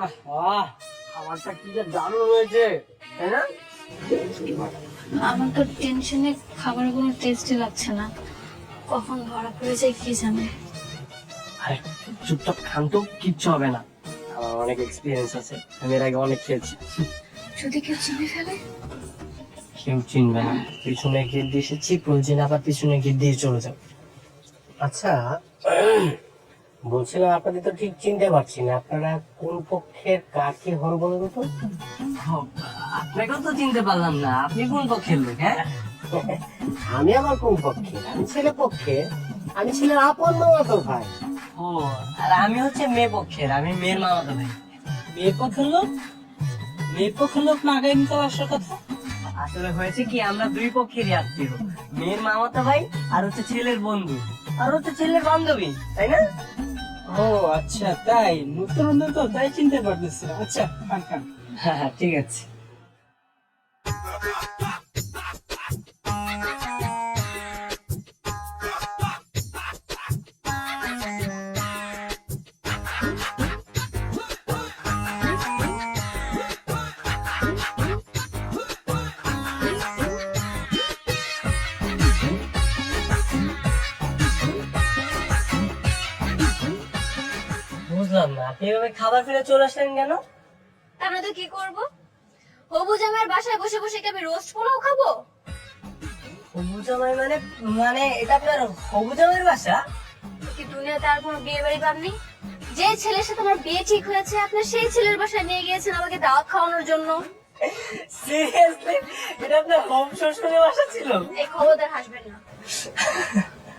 আহ, খাবারটা কি যে দারুণ হয়েছে, তাই না? আমার তো টেনশনে খাবারের কোনো টেস্টই লাগছে না, কখন ধরা পড়ে যায় কি জানে। আরে চুপচাপ খান তো, কিচ্ছু হবে না। আমার অনেক এক্সপিরিয়েন্স আছে, আমি এর আগে অনেক খেয়েছি। যদি কেউ চিনে ফেলে? কেউ চিনবে না, পিছনে গিয়ে দিয়ে এসেছি, প্রয়োজন আবার পিছনে গিয়ে দিয়ে চলে যাও। আচ্ছা, বলছিলাম আপনাদের তো ঠিক চিনতে পারছি না, আপনারা কোন পক্ষের কার কি হন বলুন তো? আপনাকেও তো চিনতে পারলাম না, আপনি কোন পক্ষের লোক? হ্যাঁ, আমি আবার কোন পক্ষে? আমি ছেলে পক্ষে, আমি ছেলের আপন মামাতো ভাই। ও, আর আমি হচ্ছে মেয়ে পক্ষের, আমি মেয়ের মামাতো ভাই। মেয়ে পক্ষের লোক? মেয়ে পক্ষের লোক না গাইনি তো আসার কথা। আসলে হয়েছে কি, আমরা দুই পক্ষেরই আত্মীয়, মেয়ের মামাতো ভাই আর হচ্ছে ছেলের বন্ধু আর হচ্ছে ছেলের বান্ধবী, তাই না? ও আচ্ছা, তাই নতুন নতুন তো তাই চিনতে পারতেছি। আচ্ছা খান খান। হ্যাঁ হ্যাঁ, ঠিক আছে। বুঝলাম না, আপনি এভাবে খাবার ফেলে চলে আসলেন কেন? আমরা তো কি করব? হবু জামাইয়ের বাসায় বসে বসে কি আমি রোস্ট পোলাও খাবো? হবু জামাই মানে? মানে এটা আপনার হবু জামাইয়ের বাসা? কি দুনিয়াতে আর কোনো বিয়ে বাড়ি পাননি? যে ছেলের সাথে আমার বিয়ে ঠিক হয়েছে আপনি সেই ছেলের বাসায় নিয়ে গিয়েছেন আমাকে দাওয়াত খাওয়ানোর জন্য। সিরিয়াসলি, এটা আপনার হোম শ্বশুরের বাসা ছিল? এই খবরদার হাসবেন না।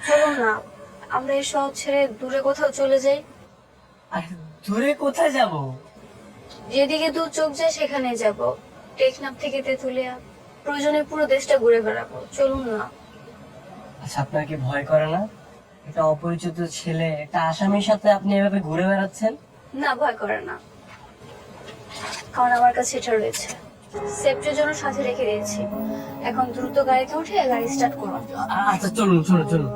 চলুন না, আমরা এই শহর ছেড়ে দূরে কোথাও চলে যাই। আর দূরে কোথায় যাব? যেদিকে দু চোখ যায় সেখানে যাব। টেকনাফ থেকে তেঁতুলিয়া, প্রয়োজনে পুরো দেশটা ঘুরে বেড়াবো। চলুন না। আচ্ছা, আপনার কি ভয় করে না? একটা অপরিচিত ছেলে, একটা আসামির সাথে আপনি এভাবে ঘুরে বেড়াচ্ছেন? না, ভয় করে না, কারণ আমার কাছে এটা রয়েছে। সেফটির জন্য সাথে রেখে দিয়েছি। এখন দ্রুত গাড়িতে উঠে গাড়ি স্টার্ট করুন। আচ্ছা চলুন, চলুন চলুন।